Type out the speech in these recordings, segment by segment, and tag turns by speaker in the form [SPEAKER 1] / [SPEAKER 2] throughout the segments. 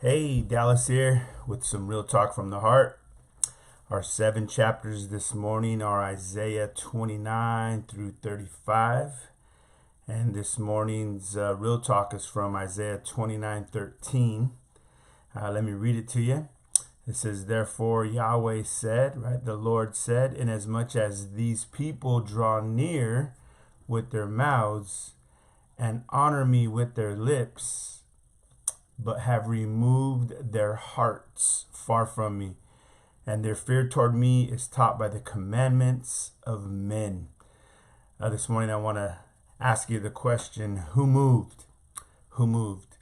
[SPEAKER 1] Hey, Dallas here with some real talk from the heart. Our 7 chapters this morning are Isaiah 29 through 35. And this morning's real talk is from Isaiah 29:13. Let me read it to you. It says, "Therefore Yahweh said," right? The Lord said, "Inasmuch as these people draw near with their mouths and honor me with their lips, but have removed their hearts far from me, and their fear toward me is taught by the commandments of men." This morning I want to ask you the question, who moved? Who moved?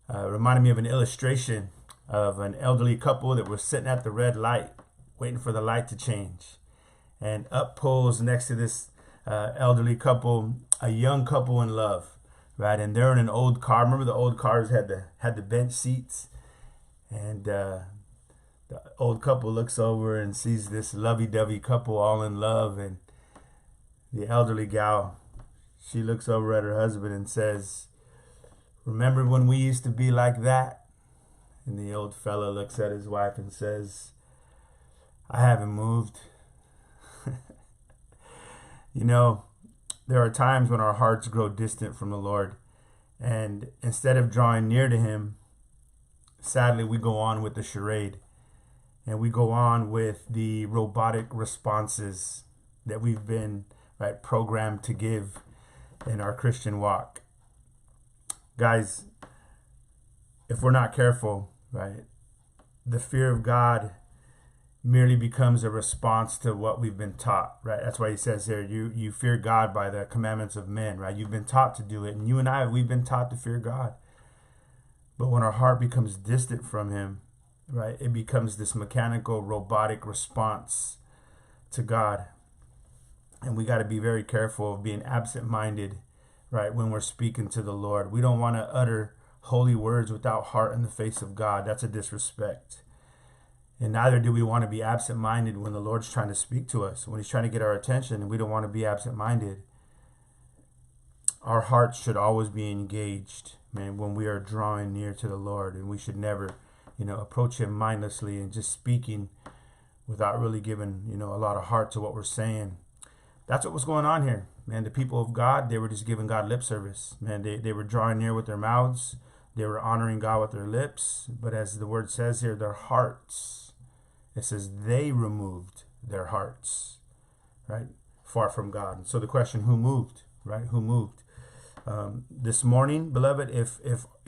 [SPEAKER 1] Reminded me of an illustration of an elderly couple that were sitting at the red light, waiting for the light to change. And up pulls next to this elderly couple, a young couple in love, right? And they're in an old car. Remember the old cars had the bench seats, and the old couple looks over and sees this lovey-dovey couple all in love, and the elderly gal, she looks over at her husband and says, "Remember when we used to be like that?" And the old fella looks at his wife and says, "I haven't moved." You know, there are times when our hearts grow distant from the Lord, and instead of drawing near to Him, sadly, we go on with the charade, and we go on with the robotic responses that we've been programmed to give in our Christian walk. Guys, if we're not careful, the fear of God merely becomes a response to what we've been taught, right? That's why he says here, you fear God by the commandments of men, right? You've been taught to do it, and you and I, we've been taught to fear God. But when our heart becomes distant from Him, right, it becomes this mechanical, robotic response to God. And we got to be very careful of being absent-minded, right, when we're speaking to the Lord. We don't want to utter holy words without heart in the face of God. That's a disrespect. And neither do we want to be absent-minded when the Lord's trying to speak to us, when He's trying to get our attention, and we don't want to be absent-minded. Our hearts should always be engaged, man, when we are drawing near to the Lord, and we should never, approach Him mindlessly and just speaking without really giving, a lot of heart to what we're saying. That's what was going on here, man. The people of God, they were just giving God lip service, man. They were drawing near with their mouths. They were honoring God with their lips. But as the word says here, their hearts, it says they removed their hearts, right, far from God. And so the question, who moved, right? Who moved? This morning, beloved, if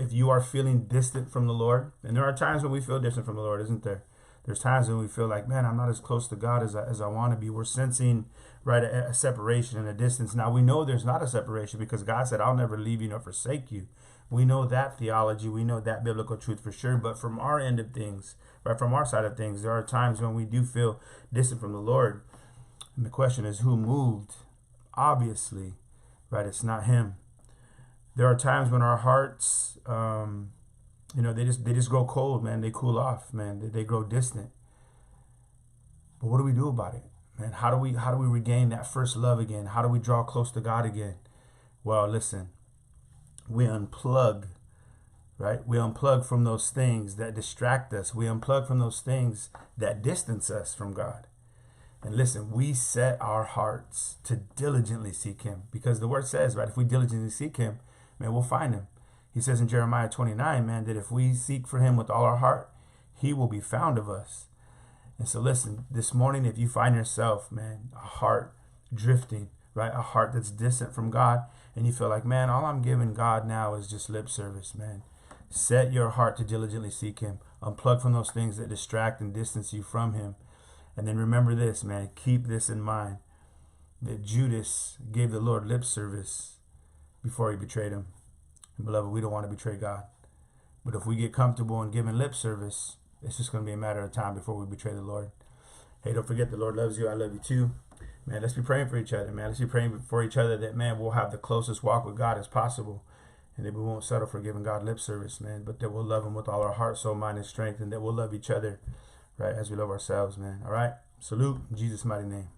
[SPEAKER 1] you are feeling distant from the Lord, and there are times when we feel distant from the Lord, isn't there? There's times when we feel like, man, I'm not as close to God as I want to be. We're sensing, right, a separation and a distance. Now, we know there's not a separation because God said, "I'll never leave you nor forsake you." We know that theology. We know that biblical truth for sure. But from our end of things, right, from our side of things, there are times when we do feel distant from the Lord. And the question is, who moved? Obviously, right, it's not Him. There are times when our hearts, they just grow cold, man. They cool off, man. They grow distant. But what do we do about it, man? How do we regain that first love again? How do we draw close to God again? Well, listen, we unplug, right? We unplug from those things that distract us. We unplug from those things that distance us from God. And listen, we set our hearts to diligently seek Him, because the word says, right, if we diligently seek Him, man, we'll find Him. He says in Jeremiah 29, man, that if we seek for Him with all our heart, He will be found of us. And so listen, this morning, if you find yourself, man, a heart drifting, right, a heart that's distant from God, and you feel like, man, all I'm giving God now is just lip service, man, set your heart to diligently seek Him. Unplug from those things that distract and distance you from Him. And then remember this, man, keep this in mind, that Judas gave the Lord lip service before he betrayed Him. And beloved, we don't want to betray God. But if we get comfortable in giving lip service, it's just going to be a matter of time before we betray the Lord. Hey, don't forget the Lord loves you. I love you too. Man, let's be praying for each other, man. Let's be praying for each other that, man, we'll have the closest walk with God as possible. And that we won't settle for giving God lip service, man. But that we'll love Him with all our heart, soul, mind, and strength. And that we'll love each other, right, as we love ourselves, man. All right? Salute in Jesus' mighty name.